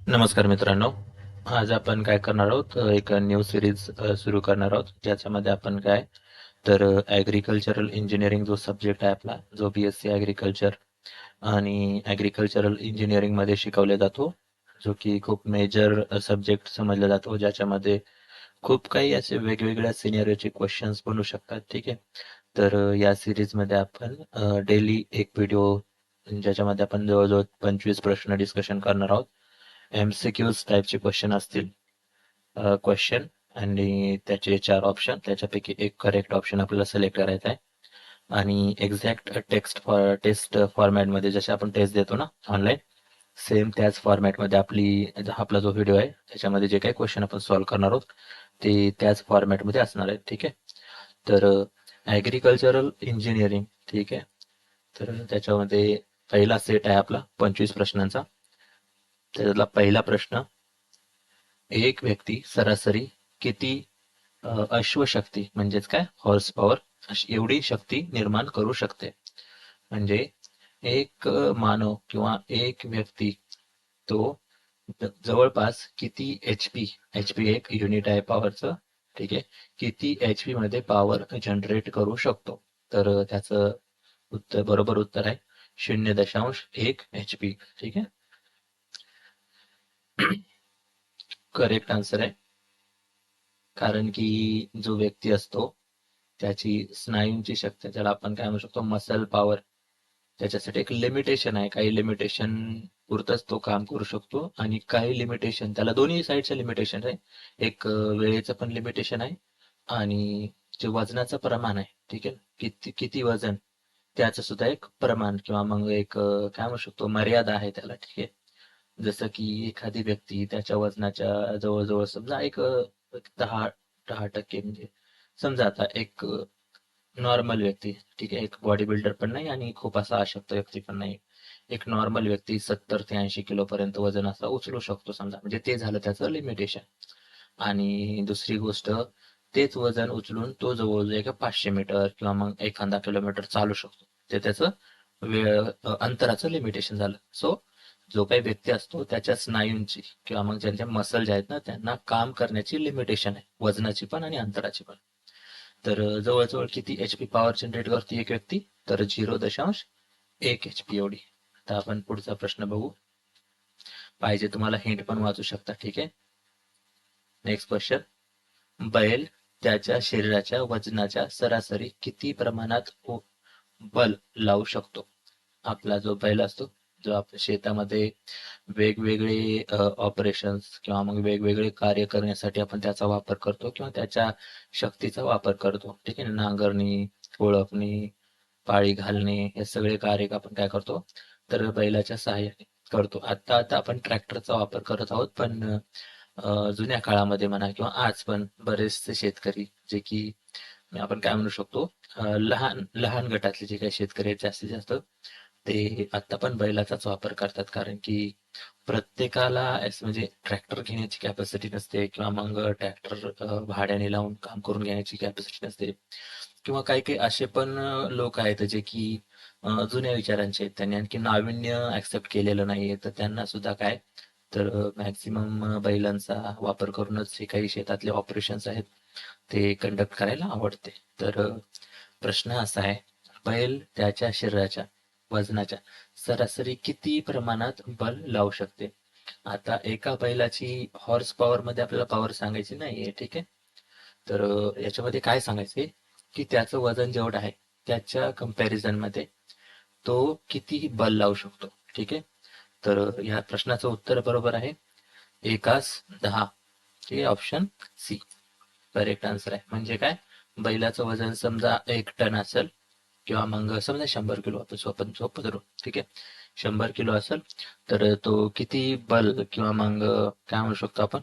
नमस्कार मित्रांनो. आज आपण काय करणार आहोत, एक न्यू सिरीज सुरू करणार आहोत, ज्याच्यामध्ये आपण काय तर ॲग्रिकल्चरल इंजिनिअरिंग जो सब्जेक्ट आहे आपला, जो BSc ॲग्रिकल्चर आणि ॲग्रिकल्चरल इंजिनिअरिंगमध्ये शिकवला जातो, जो की खूप मेजर सब्जेक्ट समजला जातो, ज्याच्यामध्ये खूप काही असे वेगवेगळ्या सिनेरियोचे क्वेश्चन्स बनू शकतात. ठीक आहे. तर या सिरीजमध्ये आपण डेली एक व्हिडिओ, ज्याच्यामध्ये आपण जवळजवळ 25 प्रश्न डिस्कशन करणार आहोत. MCQs टाईपचे क्वेश्चन असतील. क्वेश्चन आणि त्याचे 4 ऑप्शन, त्याच्यापैकी एक करेक्ट ऑप्शन आपल्याला सिलेक्ट करायचा आहे आणि एक्झॅक्ट टेस्ट फॉर्मॅटमध्ये, जसे आपण टेस्ट देतो ना ऑनलाईन, सेम त्याच फॉर्मॅटमध्ये आपला जो व्हिडिओ आहे त्याच्यामध्ये जे काही क्वेश्चन आपण सॉल्व्ह करणार आहोत ते त्याच फॉर्मॅटमध्ये असणार आहेत. ठीक आहे. तर ॲग्रिकल्चरल इंजिनिअरिंग, ठीक आहे. तर त्याच्यामध्ये पहिला सेट आहे आपला 25 प्रश्नांचा. त्याच्यातला पहिला प्रश्न: एक व्यक्ती सरासरी किती अश्वशक्ती म्हणजेच काय, हॉर्स पॉवर, एवढी शक्ती निर्माण करू शकते? म्हणजे एक मानव किंवा एक व्यक्ती तो जवळपास किती HP, HP एक युनिट आहे पॉवरचं, ठीक आहे, किती HP मध्ये पॉवर जनरेट करू शकतो? तर त्याचं बरोबर उत्तर आहे 0.1 HP. ठीक आहे. करेक्ट आन्सर आहे. कारण की जो व्यक्ती असतो त्याची स्नायूंची शक्ती, ज्याला आपण काय म्हणू शकतो, मसल पॉवर, त्याच्यासाठी एक लिमिटेशन आहे. काही लिमिटेशन पुरतच तो काम करू शकतो आणि काही लिमिटेशन, त्याला दोन्ही साईडचं लिमिटेशन आहे. एक वेळेचं पण लिमिटेशन आहे आणि जे वजनाचं प्रमाण आहे, ठीक आहे, किती किती वजन, त्याचं सुद्धा एक प्रमाण किंवा मग एक काय म्हणू शकतो, मर्यादा आहे त्याला. ठीक आहे. जसं की एखादी व्यक्ती त्याच्या वजनाच्या जवळजवळ समजा एक 10% म्हणजे, समजा आता एक नॉर्मल व्यक्ती, ठीक आहे, एक बॉडी बिल्डर पण नाही आणि खूप असा अशक्त व्यक्ती पण नाही, एक नॉर्मल व्यक्ती 70 ते 80 किलो पर्यंत वजन असं उचलू शकतो समजा, म्हणजे ते झालं त्याचं लिमिटेशन. आणि दुसरी गोष्ट, तेच वजन उचलून तो जवळजवळ एक 500 मीटर किंवा मग 1000 किलोमीटर चालू शकतो, ते त्याचं अंतराचं लिमिटेशन झालं. सो जो काही व्यक्ती असतो त्याच्या स्नायूंची किंवा मग ज्यांच्या मसल जे आहेत ना, त्यांना काम करण्याची लिमिटेशन आहे, वजनाची पण आणि अंतराची पण. तर जवळजवळ किती HP पॉवर जनरेट करते एक व्यक्ती? तर 0.1 HP एवढी. आता आपण पुढचा प्रश्न बघू. पाहिजे तुम्हाला हिंट पण वाचू शकता. ठीक आहे. नेक्स्ट क्वेश्चन: बैल त्याच्या शरीराच्या वजनाच्या सरासरी किती प्रमाणात बल लावू शकतो? आपला जो बैल असतो, जो आपल्या शेतामध्ये वेगवेगळे ऑपरेशन्स किंवा मग वेगवेगळे कार्य करण्यासाठी आपण त्याचा वापर करतो किंवा त्याच्या शक्तीचा वापर करतो. ठीक आहे. नांगरणी, कोळपणी, पाळी घालणे, हे सगळे कार्य आपण काय करतो, तर बैलाच्या सहाय्याने करतो. आता आता आपण ट्रॅक्टरचा वापर करत आहोत, पण जुन्या काळामध्ये म्हणा किंवा आज पण बरेचसे शेतकरी, जे की आपण काय म्हणू शकतो, लहान लहान गटातले जे काही शेतकरी आहेत जास्तीत जास्त, ते आता पण बैलाचाच वापर करतात. कारण की प्रत्येकाला म्हणजे ट्रॅक्टर घेण्याची कॅपॅसिटी नसते किंवा मग ट्रॅक्टर भाड्याने लावून काम करून घेण्याची कॅपॅसिटी नसते, किंवा काही काही असे पण लोक आहेत जे की जुन्या विचारांचे आहेत, त्यांनी आणखी नाविन्य ऍक्सेप्ट केलेलं नाहीये, तर त्यांना सुद्धा काय, तर मॅक्सिमम बैलांचा वापर करूनच जे काही शेतातले ऑपरेशन्स आहेत ते कंडक्ट करायला आवडते. तर प्रश्न असा आहे: बैल त्याच्या शरीराच्या वजनाच्या सरासरी किती प्रमाणात बल लावू शकते? आता एका बैलाची हॉर्स पॉवर मध्ये आपल्याला पॉवर सांगायची नाहीये, ठीक आहे. तर याच्यामध्ये काय सांगायचंय की त्याचं वजन जेवढं आहे त्याच्या कंपॅरिझन मध्ये तो किती बल लावू शकतो. ठीक आहे. तर या प्रश्नाचं उत्तर बरोबर आहे 1:10. हे ऑप्शन सी करेक्ट आन्सर आहे. म्हणजे काय, बैलाचं वजन समजा 1 टन असेल किंवा मग समजा 100 किलो, आपण सोपं धरू, ठीक आहे, 100 किलो असेल, तर तो किती बल किंवा मग काय म्हणू शकतो आपण,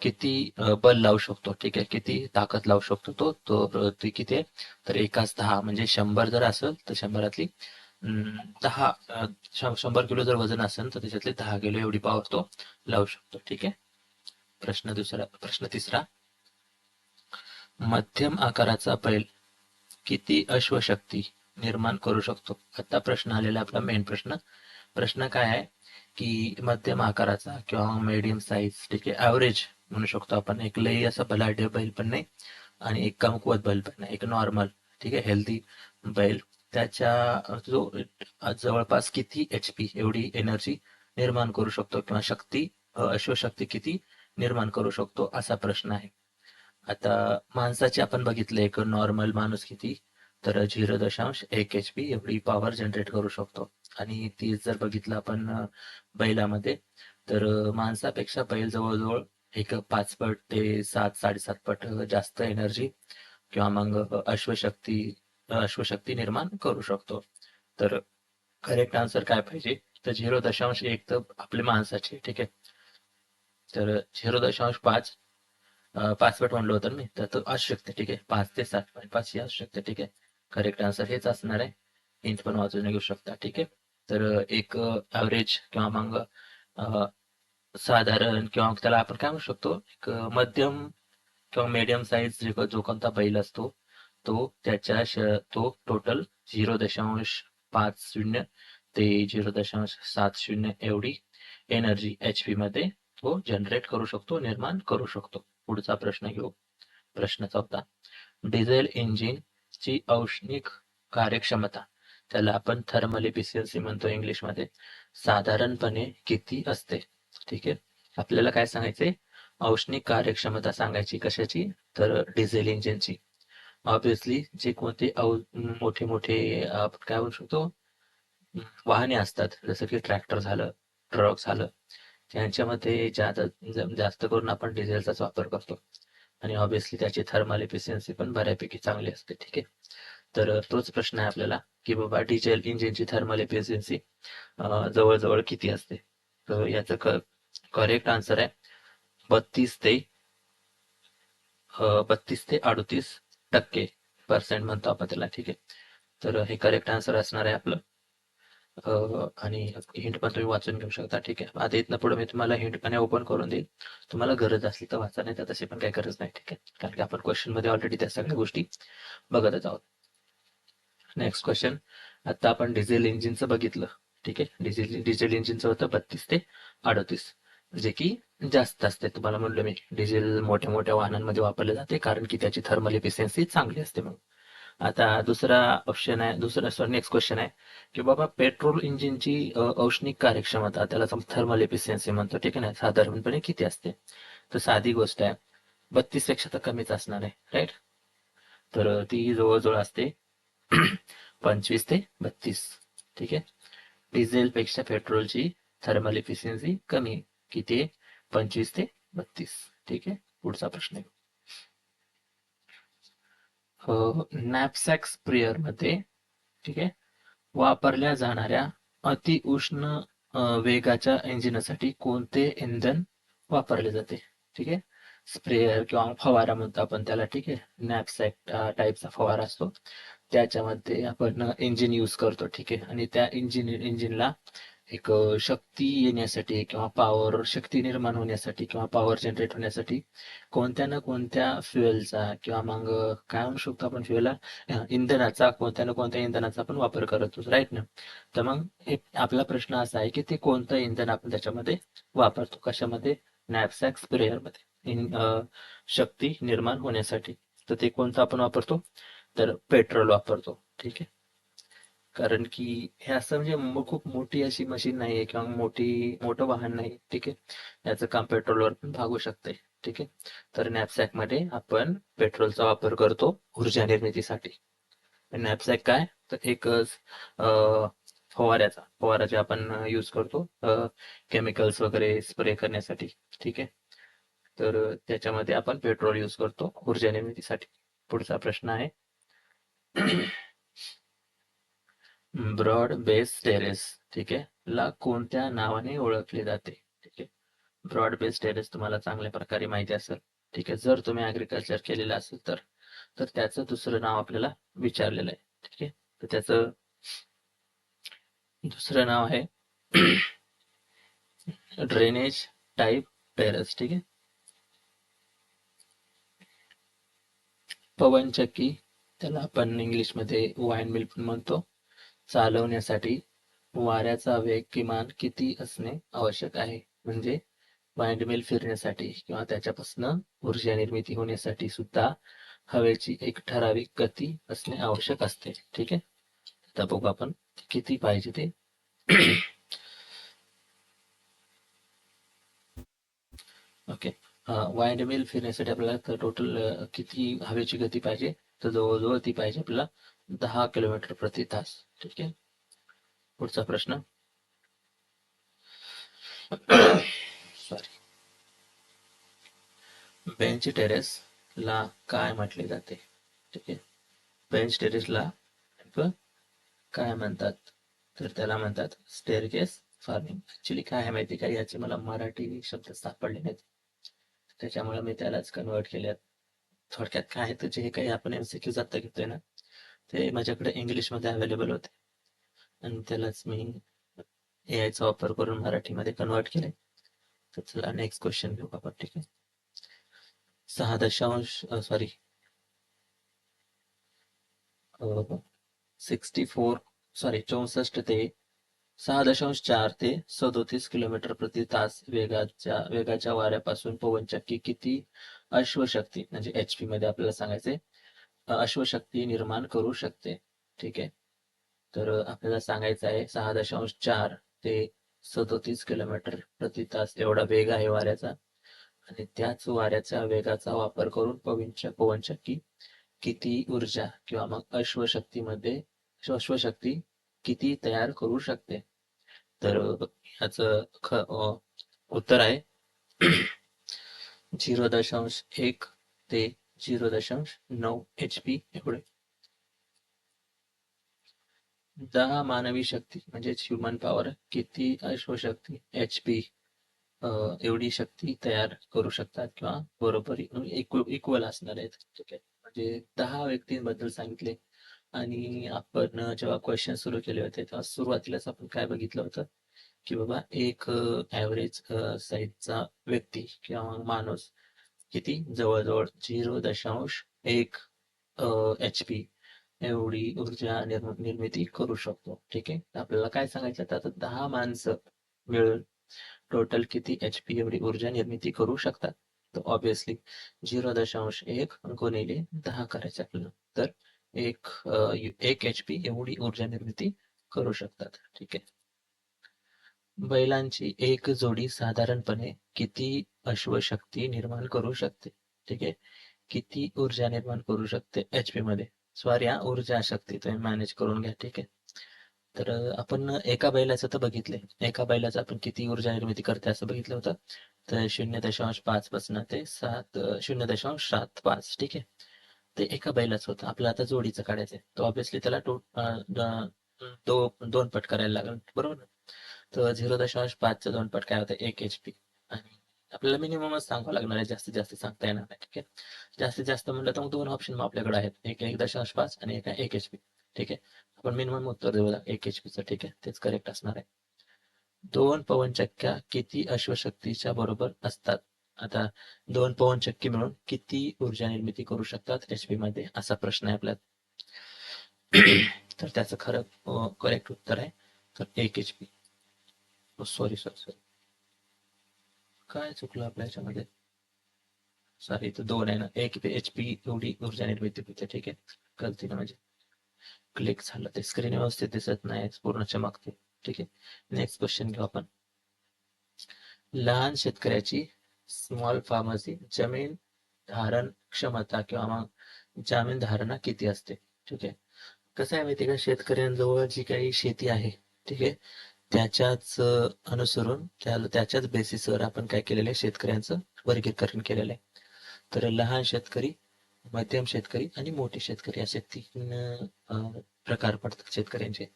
किती बल लावू शकतो, ठीक आहे, किती ताकद लावू शकतो तो तो ती किती आहे, तर 1:10. म्हणजे 100 जर असेल तर 100रातली 10, 100 किलो जर वजन असेल तर त्याच्यातले 10 किलो एवढी पॉवर तो लावू शकतो. ठीक आहे. प्रश्न तिसरा: मध्यम आकाराचा बैल किती अश्वशक्ती निर्माण करू शकतो? आता प्रश्न आलेला आपला मेन प्रश्न. प्रश्न काय आहे की मध्यम आकाराचा किंवा मीडियम साईज, ठीक आहे, ॲव्हरेज म्हणू शकतो आपण. एक लई असा बलाढ्य बैल पण नाही आणि एक कमकुवत बैल पण नाही, एक नॉर्मल, ठीक आहे, हेल्दी बैल. त्याच्या जो जवळपास किती HP एवढी एनर्जी निर्माण करू शकतो किंवा शक्ती, अश्वशक्ती किती निर्माण करू शकतो, असा प्रश्न आहे. आता माणसाची आपण बघितलं, एक नॉर्मल माणूस किती, तर 0.1 HP एवढी पॉवर जनरेट करू शकतो. आणि ती जर बघितलं आपण बैलामध्ये, तर माणसापेक्षा बैल जवळजवळ एक 5 पट ते 7-7.5 पट जास्त एनर्जी किंवा मग अश्वशक्ती निर्माण करू शकतो. तर करेक्ट आन्सर काय पाहिजे, तर 0.1 तर आपले माणसाचे, ठीक आहे. तर 0.5 5 पट म्हणलं होतं ना मी, तर तो असू शकते, ठीक आहे. 5 ते 7.5 ही असू शकते, ठीक आहे. करेक्ट आन्सर हेच असणार आहे. हिंट पण वाचून घेऊ शकता, ठीक आहे. तर एक ॲव्हरेज किंवा मग साधारण किंवा त्याला आपण काय म्हणू शकतो, एक मध्यम किंवा मीडियम साईज जो कोणता बैल असतो, तो टोटल 0.50 ते 0.70 एवढी एनर्जी HP मध्ये तो जनरेट करू शकतो, निर्माण करू शकतो. पुढचा प्रश्न घेऊ. प्रश्न 14. डिझेल इंजिनची औष्णिक कार्यक्षमता, त्याला आपण थर्मल एफिशियन्सी म्हणतो इंग्लिशमध्ये, साधारणपणे किती असते? ठीक आहे. आपल्याला काय सांगायचंय, औष्णिक कार्यक्षमता सांगायची. कशाची? तर डिझेल इंजिनची. ऑब्विसली जे कोणते मोठे मोठे आपण काय म्हणू शकतो, वाहने असतात, जसं की ट्रॅक्टर झालं, ट्रक झालं, त्यांच्यामध्ये जास्त करून आपण डिझेलचाच वापर करतो. आणि ऑब्विसली त्याची थर्मल एफिशियन्सी पण बऱ्यापैकी चांगली असते, ठीक आहे. तर तोच प्रश्न आहे आपल्याला, की बाबा डिझेल इंजिनची थर्मल एफिशियन्सी जवळजवळ किती असते. तर याचं करेक्ट आन्सर आहे 32 ते 38% म्हणतो आपण त्याला, ठीक आहे. तर हे करेक्ट आन्सर असणार आहे आपलं. आणि हिंट पण तुम्ही वाचून घेऊ शकता, ठीक आहे. आता इथनं पुढे मी तुम्हाला हिंट पण ओपन करून देईल, तुम्हाला गरज असली तर वाचा, नाही तर तशी पण काही गरज नाही, ठीक आहे. कारण की आपण क्वेश्चन मध्ये ऑलरेडी त्या सगळ्या गोष्टी बघतच आहोत. Next question. आता आपण डिझेल इंजिनचं बघितलं, ठीक आहे. डिझेल इंजिनचं होतं 32 ते 38, जे की जास्त असते. तुम्हाला म्हणलं मी, डिझेल मोठ्या मोठ्या वाहनांमध्ये वापरले जाते कारण की त्याची थर्मल एफिशियन्सी चांगली असते म्हणून. आता दुसरा ऑप्शन आहे, नेक्स्ट क्वेश्चन आहे, की बाबा पेट्रोल इंजिनची औष्णिक कार्यक्षमता, त्याला थर्मल एफिशियन्सी म्हणतो, ठीक आहे ना, साधारणपणे किती असते? तर साधी गोष्ट आहे, 32 पेक्षा तर कमीच असणार आहे, राईट. तर ती जवळजवळ असते 25 ते 32, ठीक आहे. डिझेल पेक्षा पेट्रोलची थर्मल एफिशियन्सी कमी, किती आहे? 25 ते 32, ठीक आहे. पुढचा प्रश्न आहे. नॅपसॅक स्प्रेअर मध्ये, ठीक आहे, वापरल्या जाणाऱ्या अतिउष्ण वेगाच्या इंजिनासाठी कोणते इंधन वापरले जाते? ठीक आहे. स्प्रेअर किंवा फवारा म्हणतो आपण त्याला, ठीक आहे. नॅपसॅक टाईपचा फवारा असतो, त्याच्यामध्ये आपण इंजिन यूज करतो, ठीक आहे. आणि त्या इंजिनला एक शक्ती येण्यासाठी किंवा शक्ती निर्माण होण्यासाठी किंवा पॉवर जनरेट होण्यासाठी कोणत्या ना कोणत्या फ्युएलचा किंवा मग काय म्हणू शकतो आपण फ्युएलला, इंधनाचा, कोणत्या ना कोणत्या इंधनाचा आपण वापर करतो, राईट ना. तर मग आपला प्रश्न असा आहे की ते कोणतं इंधन आपण त्याच्यामध्ये वापरतो, कशामध्ये? नॅपसॅक स्प्रेअरमध्ये शक्ती निर्माण होण्यासाठी. तर ते कोणतं आपण वापरतो, तर पेट्रोल वापरतो, ठीक आहे. कारण की हे असं म्हणजे खूप मोठी अशी मशीन नाहीये किंवा मोठं वाहन नाही, ठीक आहे. याचं काम पेट्रोलवर पण भागू शकते, ठीक आहे. तर नॅपसॅक मध्ये आपण पेट्रोलचा वापर करतो ऊर्जा निर्मितीसाठी. नॅपसॅक काय, तर एक फवारा जे आपण यूज करतो केमिकल्स वगैरे स्प्रे करण्यासाठी, ठीक आहे. तर त्याच्यामध्ये आपण पेट्रोल यूज करतो ऊर्जा निर्मितीसाठी. पुढचा प्रश्न आहे, ब्रॉड बेस टेरेस, ठीक आहे, ला कोणत्या नावाने ओळखले जाते? ठीक आहे. ब्रॉड बेस टेरेस तुम्हाला चांगल्या प्रकारे माहिती असेल, ठीक आहे. जर तुम्ही ऍग्रिकल्चर केलेलं असेल तर त्याचं दुसरं नाव आपल्याला विचारलेलं आहे, ठीक आहे. तर त्याचं दुसरं नाव आहे ड्रेनेज टाईप टेरेस, ठीक आहे. पवनचक्की, त्याला आपण इंग्लिशमध्ये वाईन मिल पण म्हणतो, चालवण्यासाठी वाऱ्याचा वेग किमान किती असणे आवश्यक आहे? म्हणजे वाइंडमिल फिरण्यासाठी किंवा त्याच्यापासून ऊर्जा निर्मिती होण्यासाठी सुद्धा हवेची एक ठराविक गती असणे आवश्यक असते. ठीक आहे, आता बघू आपण किती पाहिजे ते. ओके, वाइंडमिल फिरण्यासाठी आपल्याला टोटल किती हवेची गती पाहिजे? तर जवळजवळ ती पाहिजे आपल्याला 10 किलोमीटर प्रति तास. ठीक आहे, पुढचा प्रश्न. सॉरी, बेंच टेरेस ला काय म्हटले जाते? ठीक आहे, बेंच टेरेसला काय म्हणतात? तर त्याला म्हणतात स्टेअरकेस फार्मिंग. ऍक्च्युली काय आहे माहिती का, याचे मला मराठी शब्द सापडले नाहीत, त्याच्यामुळे मी त्यालाच कन्वर्ट केले. थोडक्यात काय आहे, तर जे काही आपण MCQ आता घेतोय ना, ते माझ्याकडे इंग्लिशमध्ये अवेलेबल होते आणि त्यालाच मी AI चा वापर करून मराठीमध्ये कन्वर्ट केले. तर चला नेक्स्ट क्वेश्चन घेऊ आपण. ठीक आहे, 64 ते 6.4 ते 37 किलोमीटर प्रति तास वेगाच्या वाऱ्यापासून पवनचक्की किती अश्वशक्ती म्हणजे HP मध्ये आपल्याला सांगायचे अश्वशक्ती निर्माण करू शकते? ठीक आहे, तर आपल्याला सांगायचं आहे 6.4 ते 37 किलोमीटर प्रति तास एवढा वेग आहे वाऱ्याचा, आणि त्याच वाऱ्याच्या वेगाचा वापर करून पवनचक्की किती ऊर्जा किंवा मग अश्वशक्ती किती तयार करू शकते? तर याचं उत्तर आहे 0.1 ते 0.9 HP एवढे. 10 मानवी शक्ती म्हणजेच ह्युमन पॉवर किती अश्वशक्ती HP एवढी शक्ती तयार करू शकतात किंवा बरोबर इक्वल असणार आहेत. ठीक आहे, म्हणजे 10 व्यक्तींबद्दल सांगितले. आणि आपण जेव्हा क्वेश्चन सुरू केले होते तेव्हा सुरुवातीलाच आपण काय बघितलं होतं की बाबा एक ॲव्हरेज साईजचा व्यक्ती किंवा माणूस किती जवळजवळ 0.1 HP एवढी ऊर्जा निर्मिती करू शकतो. ठीक आहे, आपल्याला काय सांगायचं आता, 10 माणसं मिळून टोटल किती HP एवढी ऊर्जा निर्मिती करू शकतात? तर ऑब्विसली 0.1 गुणिले 10 करायचे आपल्याला, तर 1 HP एवढी ऊर्जा निर्मिती करू शकतात. ठीक आहे, बैलांची एक जोडी साधारणपणे किती अश्वशक्ती निर्माण करू शकते? ठीक आहे, किती ऊर्जा निर्माण करू शकते HP मध्ये? सॉरी ऊर्जा शक्ती तुम्ही मॅनेज करून घ्या. ठीक आहे, तर आपण एका बैलाचं तर बघितले, एका बैलाचं आपण किती ऊर्जा निर्मिती करते असं बघितलं होतं, तर 0.5 पासून ते 0.75. ठीक आहे, ते एका बैलाचं होतं. आपल्याला आता जोडीचं काढायचंय, तर ऑब्विसली त्याला दोन पट करायला लागेल, बरोबर ना? तर 0.5चा 2 पट काय होतं? 1 HP. आणि आपल्याला मिनिममच सांगावं लागणार आहे, जास्तीत जास्त सांगता येणार नाही. ठीक आहे, जास्तीत जास्त म्हणलं तर मग 2 ऑप्शन आपल्याकडे आहेत, एक 1.5 आणि एक 1 HP. ठीक आहे, आपण मिनिमम उत्तर देऊ 1 HP चं. ठीक आहे, तेच करेक्ट असणार आहे. 2 पवनचक्क्या किती अश्वशक्तीच्या बरोबर असतात? आता 2 पवनचक्की मिळून किती ऊर्जा निर्मिती करू शकतात HP मध्ये, असा प्रश्न आहे आपल्यात. तर त्याचं खरं करेक्ट उत्तर आहे तर 1 HP. सॉरी, काय चुकलं आपल्या याच्यामध्ये? सॉरी, इथं 2 आहे ना, 1 HP एवढी ऊर्जा निर्मिती होते. ठीक आहे, गलतीनं म्हणजे क्लिक झालं, ते स्क्रीन व्यवस्थित दिसत नाही, पूर्ण चमकते. ठीक आहे, नेक्स्ट क्वेश्चन घेऊ आपण. लहान शेतकऱ्याची स्मॉल फार्मरची जमीन धारण क्षमता किंवा मग जमीन धारणा किती असते? ठीक आहे, कसं आहे माहिती का, शेतकऱ्यांजवळ जी काही शेती आहे, ठीक आहे, त्याच्याच अनुसरून त्याच्याच बेसिसवर आपण काय केलेलं आहे, शेतकऱ्यांचं वर्गीकरण केलेलं आहे. तर लहान शेतकरी, मध्यम शेतकरी आणि मोठे शेतकरी असे 3 प्रकार पडतात शेतकऱ्यांचे.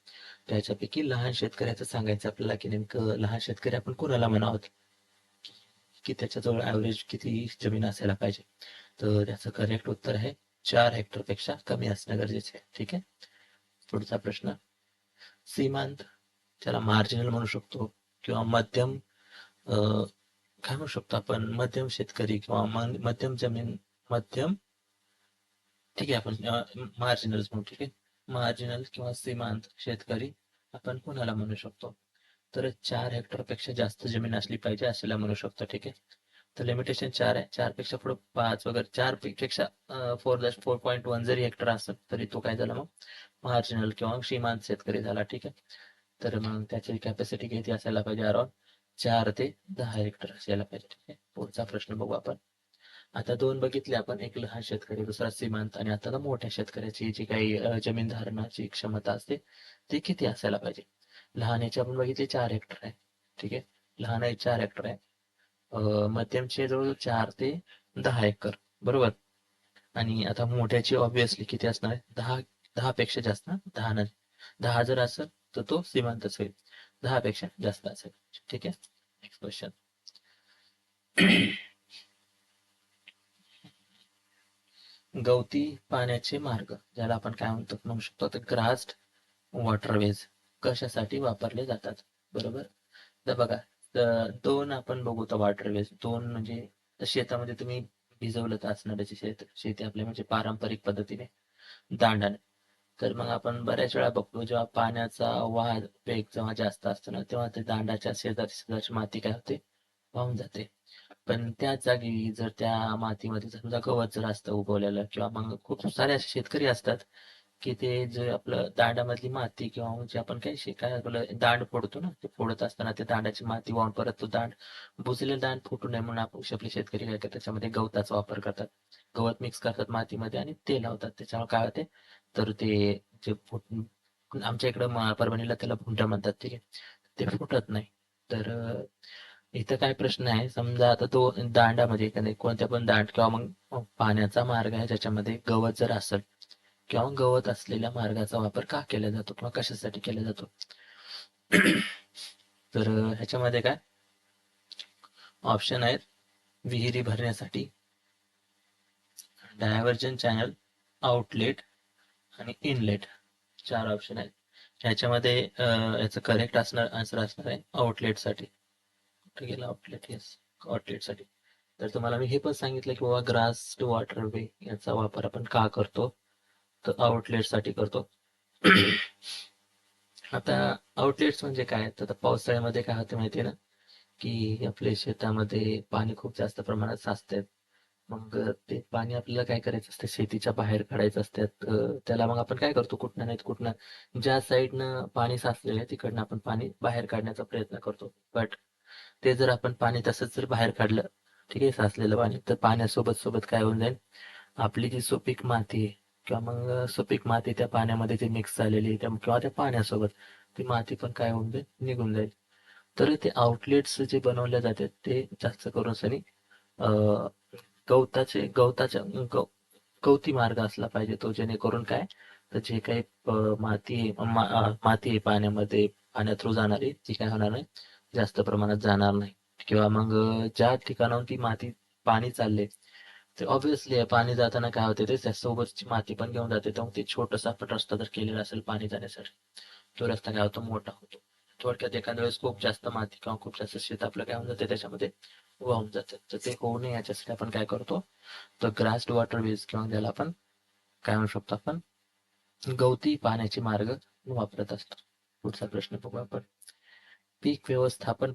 त्याच्यापैकी लहान शेतकऱ्याचं सांगायचं आपल्याला की नेमकं लहान शेतकरी आपण कोणाला म्हणावं, की त्याच्याजवळ ॲव्हरेज किती जमीन असायला पाहिजे? तर त्याचं करेक्ट उत्तर आहे 4 हेक्टरपेक्षा कमी असणं गरजेचं आहे. ठीक आहे, पुढचा प्रश्न. सीमांत, त्याला मार्जिनल म्हणू शकतो किंवा मध्यम काय म्हणू शकतो आपण, मध्यम शेतकरी किंवा मध्यम जमीन, मध्यम, ठीक आहे आपण मार्जिनल म्हणू. ठीक आहे, मार्जिनल किंवा सीमांत शेतकरी आपण कोणाला म्हणू शकतो? तर 4 हेक्टरपेक्षा जास्त जमीन असली पाहिजे अशाला म्हणू शकतो. ठीक आहे. तर लिमिटेशन 4 आहे. 4 पेक्षा पुढे 5 वगैरे 4 पेक्षा 4.1 जरी हेक्टर असेल तरी तो काय झाला मग मार्जिनल किंवा सीमांत शेतकरी झाला. ठीक आहे. तर मग त्याची कॅपॅसिटी किती असायला पाहिजे? अराउंड 4 ते 10 हेक्टर असायला पाहिजे. ठीक आहे. पुढचा प्रश्न बघू आपण. आता दोन बघितले आपण, एक लहान शेतकरी, दुसरा सीमांत, आणि आता मोठ्या शेतकऱ्याची जी काही जमीन धारणाची क्षमता असते ती किती असायला पाहिजे. लहान याची आपण बघितली 4 हेक्टर आहे. ठीक आहे. लहान आहे 4 हेक्टर आहे. मध्यमचे जवळ 4 ते 10 एकर, बरोबर. आणि आता मोठ्याची ऑब्विसली किती असणार आहे? 10 पेक्षा जास्त ना, 10 नाही. 10 जर असेल तर तो सीमांतच होईल. 10 पेक्षा जास्त असेल. ठीक आहे. Next question. गवती पाण्याचे मार्ग, ज्याला आपण काय म्हणू शकतो, तर ग्रास्ड वॉटरवेज कशासाठी वापरले जातात? बरोबर. तर बघा, तर दोन आपण बघू तर वॉटरवेज दोन म्हणजे शेतामध्ये तुम्ही भिजवलं असणाऱ्याची शेती आपल्या म्हणजे पारंपरिक पद्धतीने दांडाने. तर मग आपण बऱ्याच वेळा बघतो जेव्हा पाण्याचा वेग जेव्हा जास्त असतो ना, तेव्हा ते दांडाच्या शेजारची माती काय होते, वाहून जाते. पण त्याच जागी जर त्या मातीमध्ये समजा गवत जर असतं उगवलेलं, किंवा मग खूप सारे असे शेतकरी असतात की ते जे आपलं दांडामधली माती किंवा मग जे आपण काय आपलं दांड फोडतो ना, ते फोडत असताना ते दांडाची माती वाहून परत तो दांड, बुजलेला दांड फुटू नये म्हणून आपण आपले शेतकरी काय करतात, त्याच्यामध्ये गवताचा वापर करतात. गवत मिक्स करतात मातीमध्ये आणि ते लावतात. त्याच्यामुळे काय होते, तर ते जे आमच्या इकडं परभणीला त्याला भुंटा म्हणतात. ठीक आहे. ते फुटत नाही. तर इथं काय प्रश्न आहे, समजा आता तो दांडामध्ये कोणत्या पण दांड किंवा मग पाण्याचा मार्ग आहे ज्याच्यामध्ये गवत जर असेल, किंवा गवत असलेल्या मार्गाचा वापर का केला जातो किंवा कशासाठी केला जातो? तर ह्याच्यामध्ये काय ऑप्शन आहेत? विहिरी भरण्यासाठी, डायव्हर्जन चॅनल, आउटलेट आणि इनलेट. 4 ऑप्शन आहेत. ह्याच्यामध्ये याचं करेक्ट आन्सर असणार आहे आउटलेटसाठी. कुठे गेला आउटलेट? येस, आउटलेटसाठी. तर तुम्हाला मी हे पण सांगितलं की बाबा ग्रास टू वॉटरवे याचा वापर आपण का करतो, तर आउटलेटसाठी करतो. आता आउटलेट्स म्हणजे काय, तर पावसाळ्यामध्ये काय होतं माहिती आहे ना, की आपल्या शेतामध्ये पाणी खूप जास्त प्रमाणात साचतंय. मग ते पाणी आपल्याला काय करायचं असतं, शेतीच्या बाहेर काढायचं असतं. त्याला मग आपण काय करतो, कुठनं नाही कुठनं ज्या साईडनं पाणी साचलेलं आहे तिकडनं आपण पाणी बाहेर काढण्याचा प्रयत्न करतो. बट ते जर आपण पाणी तसंच जर बाहेर काढलं, ठीक आहे, साचलेलं पाणी, तर पाण्यासोबत सोबत काय होऊन जाईल, आपली जी सुपीक माती आहे किंवा मग सुपीक माती त्या पाण्यामध्ये जी मिक्स झालेली आहे किंवा त्या पाण्यासोबत ती माती पण काय होऊन जाईल, निघून जाईल. तर ते आउटलेट्स जे बनवले जातात ते जास्त करून सनी गवताच्या गवती मार्ग असला पाहिजे तो, जेणेकरून काय, तर जे काही माती आहे पाण्यामध्ये, पाण्या थ्रू जाणारी ती काय होणार नाही, जास्त प्रमाणात जाणार नाही. किंवा मग ज्या ठिकाणाहून ती माती पाणी चालले, ते ऑब्व्हियसली पाणी जाताना काय होते, ते त्यासोबतची माती पण घेऊन जाते. तर ते छोटासा आपण रस्ता जर केलेला असेल पाणी जाण्यासाठी, तो रस्ता काय होतो, मोठा होतो. थोडक्यात एखाद्या वेळेस खूप जास्त माती किंवा खूप जास्त शेत आपलं काय होऊन जाते, त्याच्यामध्ये वाहून जातं. तर ते होऊ नये याच्यासाठी आपण काय करतो, तर ग्रास्ड वॉटरवेज किंवा ज्याला आपण काय म्हणू शकतो, आपण गवती पाण्याचे मार्ग वापरत असतो. पुढचा प्रश्न बघू आपण. पीक व्यवस्थापन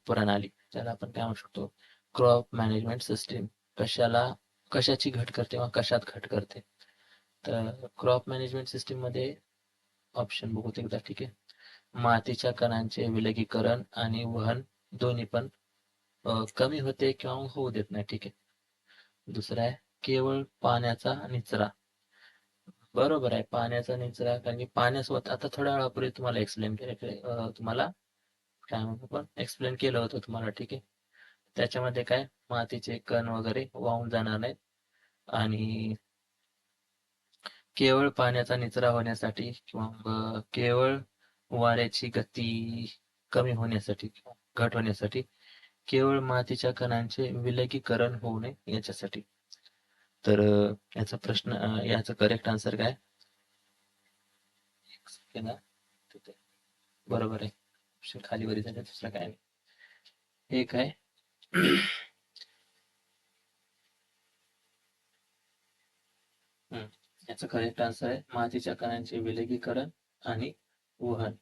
प्रणाली, ज्याला आपण काय म्हणू शकतो, क्रॉप मॅनेजमेंट सिस्टीम, कशाची घट करते किंवा कशात घट करते? तर क्रॉप मॅनेजमेंट सिस्टीम मध्ये ऑप्शन बघू एकदा. ठीक आहे. मातीच्या कणांचे विलगीकरण आणि वहन दोन्ही पण कमी होते किंवा होऊ देत नाही. ठीक आहे. दुसरा आहे केवळ पाण्याचा निचरा. बरोबर आहे, पाण्याचा निचरा, कारण की पाण्यासोबत आता थोड्या वेळापूर्वी तुम्हाला एक्सप्लेन केलं, तुम्हाला काय म्हणतो पण एक्सप्लेन केलं होतं तुम्हाला. ठीक आहे. त्याच्यामध्ये काय, मातीचे कण वगैरे वाहून जाणार नाहीत, आणि केवळ पाण्याचा निचरा होण्यासाठी किंवा केवळ वाऱ्याची गती कमी होण्यासाठी किंवा घट होण्यासाठी, केवळ मातीच्या कणांचे विलगीकरण होऊ नये याच्यासाठी. तर याचा करेक्ट आन्सर काय, एक सेकंड तिथे, बरोबर आहे, ऑप्शन खाली वरी झाले, दुसरा काय नाही. हे काय याचं करेक्ट आन्सर आहे मातीच्या कणांचे विलगीकरण आणि वहन.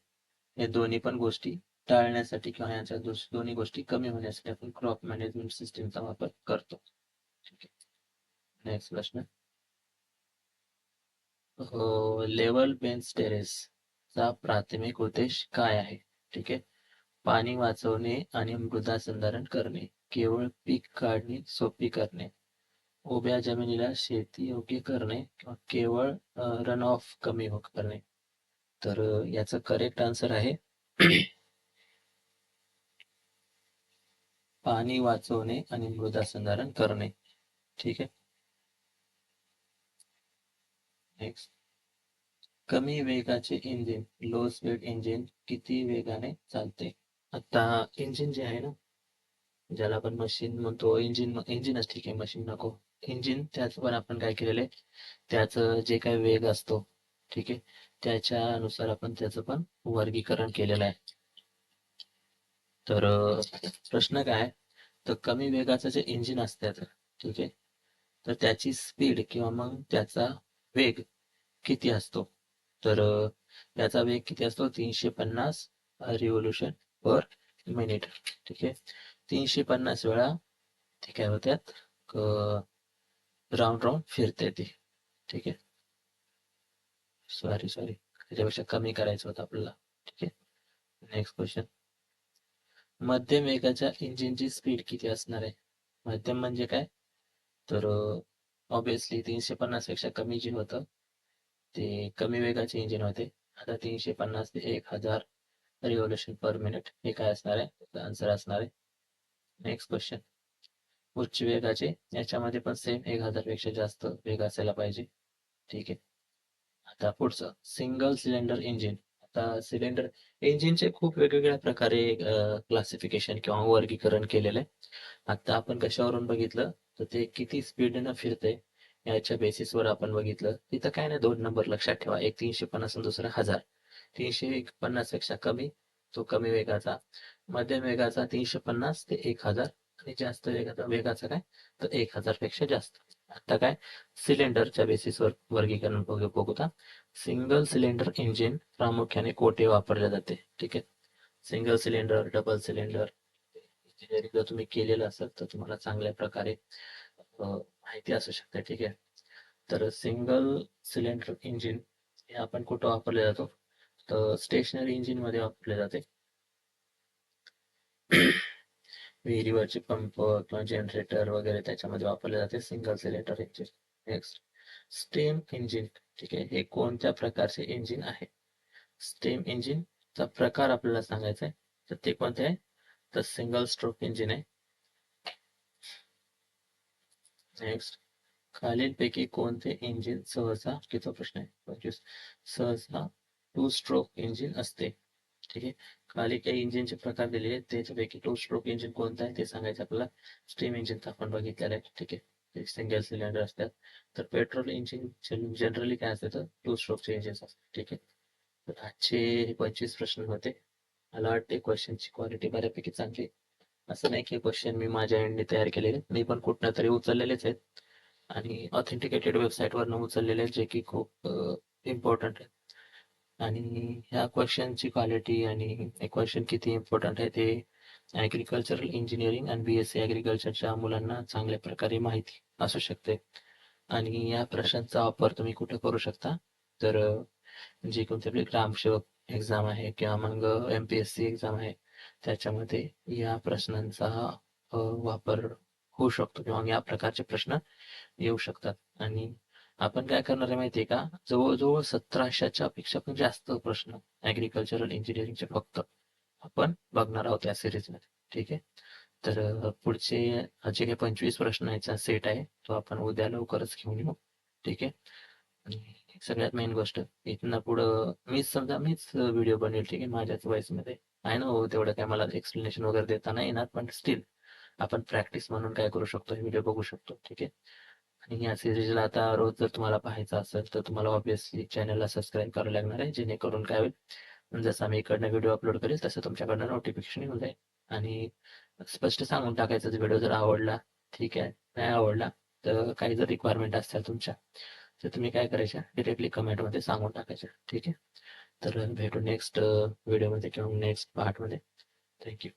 हे दोन्ही पण गोष्टी टाळण्यासाठी किंवा ह्याच्या दोन्ही गोष्टी कमी होण्यासाठी आपण क्रॉप मॅनेजमेंट सिस्टीमचा वापर करतो. ठीक आहे. नेक्स्ट प्रश्न. लेवल बेन्स टेरेसचा प्राथमिक उद्देश काय आहे? ठीक आहे. पाणी वाचवणे आणि मृदा संधारण करणे, केवळ पीक काढणी सोपी करणे, उभ्या जमिनीला शेती योग्य करणे किंवा केवळ रन ऑफ कमी करणे. तर याचं करेक्ट आन्सर आहे पाणी वाचवणे आणि मृदा संधारण करणे. ठीक आहे. नेक्स्ट. कमी वेगाचे इंजिन, लो स्पीड इंजिन किती वेगाने चालते? आता इंजिन जे आहे ना, ज्याला आपण मशीन म्हणतो, इंजिनच ठीक आहे, मशीन नको. इंजिन त्याच पण आपण काय केलेलं आहे, त्याचं जे काही वेग असतो, ठीक आहे, त्याच्यानुसार आपण त्याचं पण वर्गीकरण केलेलं आहे. तर प्रश्न काय, तर कमी वेगाचं जे इंजिन असतं, ठीक आहे, तर त्याची स्पीड किंवा मग त्याचा वेग किती असतो? तर त्याचा वेग किती असतो? 350 रिव्होल्यूशन पर मिनिट. ठीक आहे. 350 वेळा ते काय होत्यात, राऊंड राऊंड फिरते ती. ठीक आहे. सॉरी त्याच्यापेक्षा कमी करायचं होतं आपल्याला. ठीक आहे. Next question. मध्यम वेगाच्या इंजिनची स्पीड किती असणार आहे? मध्यम म्हणजे काय, तर ऑब्विसली 350 पेक्षा कमी जे होतं ते कमी वेगाचे इंजिन होते. आता 350 ते 1000 रिव्होल्यूशन पर मिनिट हे काय असणार आहे? त्याचा आन्सर असणार आहे. Next question. उच्च वेगाचे, याच्यामध्ये पण सेम 1000 पेक्षा जास्त वेग असायला पाहिजे. ठीक आहे. आता पुढचं, सिंगल सिलेंडर इंजिन. आता सिलेंडर इंजिनचे खूप वेगवेगळ्या प्रकारे क्लासिफिकेशन किंवा वर्गीकरण केलेलं आहे. आता आपण कशावरून बघितलं, तर ते किती स्पीडनं फिरते याच्या बेसिसवर आपण बघितलं. तिथं काय नाही, 2 नंबर लक्षात ठेवा, एक 350 आणि दुसरा 1000. 350 पेक्षा कमी तो कमी वेगाचा, मध्यम वेगाचा 350 ते 1000 आणि जास्त वेगाचा काय, तर 1000 पेक्षा जास्त. आता काय, सिलेंडरच्या बेसिसवर वर्गीकरण बघूता. सिंगल सिलेंडर इंजिन प्रामुख्याने कोठे वापरले जाते? ठीक आहे. Single cylinder, double cylinder, engineering जर तुम्ही केलेलं असेल तर तुम्हाला चांगल्या प्रकारे माहिती असू शकते. ठीक आहे. तर सिंगल सिलेंडर इंजिन हे आपण कुठं वापरले जातो, तर स्टेशनरी इंजिन मध्ये वापरले जाते. विहिरीवरचे पंप किंवा जनरेटर वगैरे त्याच्यामध्ये वापरले जाते single cylinder engine. Next. Steam engine. ठीक आहे. हे कोणत्या प्रकारचे इंजिन आहे? स्टीम इंजिनचा प्रकार आपल्याला सांगायचा आहे, तर ते कोणते आहे, तर सिंगल स्ट्रोक इंजिन आहे. नेक्स्ट. खालीलपैकी कोणते इंजिन सहसा, किती प्रश्न आहे 25, सहसा 2 स्ट्रोक इंजिन असते? ठीक आहे. खाली काही इंजिनचे प्रकार दिलेले आहेत, त्याच्यापैकी 2 स्ट्रोक इंजिन कोणतं आहे ते सांगायचं आपल्याला. स्टीम इंजिन आपण बघितलेलं आहे. ठीक आहे. ते सिंगल सिलेंडर असतात. तर पेट्रोल इंजिन जनरली काय असतं, तर 2 स्ट्रोकचे इंजिन असतात. ठीक आहे. तर आजचे 25 प्रश्न होते. मला वाटते क्वेश्चनची क्वालिटी बऱ्यापैकी चांगली. असं नाही की क्वेश्चन मी माझ्या एंडने तयार केलेले, मी पण कुठनं तरी उचललेलेच आहेत आणि ऑथेंटिकेटेड वेबसाईटवरनं उचललेले आहेत, जे की खूप इम्पॉर्टंट आहे. आणि ह्या क्वेश्चनची क्वालिटी आणि हे क्वेश्चन किती इम्पॉर्टंट आहे ते ॲग्रिकल्चरल इंजिनिअरिंग आणि BSc ॲग्रिकल्चरच्या मुलांना चांगल्या प्रकारे माहिती असू शकते. आणि या प्रश्नांचा वापर तुम्ही कुठे करू शकता, तर जी कोणती आपली ग्रामसेवक एक्झाम आहे किंवा मग MPSC एक्झाम आहे, त्याच्यामध्ये या प्रश्नांचा वापर होऊ शकतो किंवा या प्रकारचे प्रश्न येऊ शकतात. आणि आपण काय करणार आहे माहिती आहे का, जवळजवळ 1700च्या पेक्षा पण जास्त प्रश्न ॲग्रिकल्चरल इंजिनिअरिंगचे फक्त आपण बघणार आहोत या सिरीजमध्ये. ठीक आहे. तर पुढचे जे काही 25 प्रश्नांचा सेट आहे तो आपण उद्या लवकरच घेऊन येऊ. ठीक आहे. आणि सगळ्यात मेन गोष्ट, इथनं पुढं मीच व्हिडिओ बनवेल. ठीक आहे. माझ्याच व्हॉइसमध्ये आहे ना हो, तेवढं काय मला एक्सप्लेनेशन वगैरे देता नाही येणार, पण स्टील आपण प्रॅक्टिस म्हणून काय करू शकतो, व्हिडिओ बघू शकतो. ठीक आहे. आणि या सिरीजला आता रोज जर तुम्हाला पाहायचं असेल तर तुम्हाला ऑब्विसली चॅनलला सबस्क्राईब करावं लागणार आहे, जेणेकरून काय होईल, जसं आम्ही इकडनं व्हिडिओ अपलोड करेल तसं तुमच्याकडनं नोटिफिकेशन येऊन जाईल. आणि स्पष्ट सांगून टाकायचं, व्हिडिओ जर आवडला ठीक आहे, नाही आवडला तर काही जर रिक्वायरमेंट असतील तुमच्या तर तुम्ही काय करायच्या डिरेक्टली कमेंटमध्ये सांगून टाकायच्या. ठीक आहे. तर भेटू नेक्स्ट व्हिडिओमध्ये किंवा नेक्स्ट पार्टमध्ये. थँक्यू.